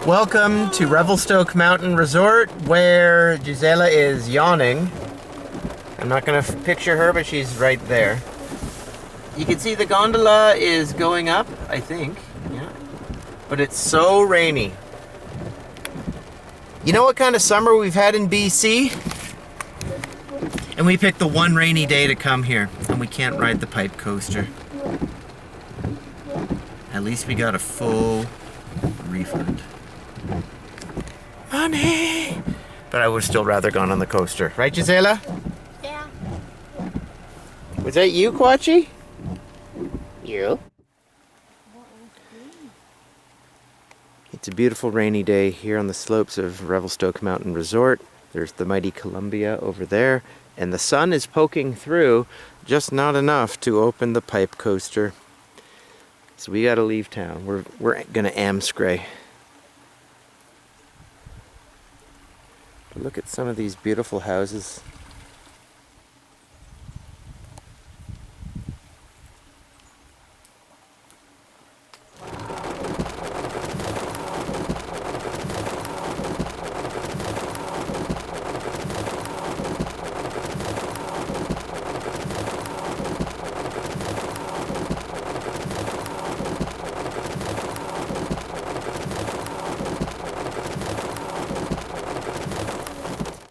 Welcome to Revelstoke Mountain Resort, where Gisela is yawning. I'm not going to picture her, but she's right there. You can see the gondola is going up, I think. Yeah. But it's so rainy. You know what kind of summer we've had in BC? And we picked the one rainy day to come here, and we can't ride the pipe coaster. At least we got a full refund. Money! But I would still rather gone on the coaster. Right, Gisela? Yeah. Was that you, Quachi? You? It's a beautiful rainy day here on the slopes of Revelstoke Mountain Resort. There's the mighty Columbia over there, and the sun is poking through, just not enough to open the pipe coaster. So we gotta leave town. We're gonna Amscray. But look at some of these beautiful houses.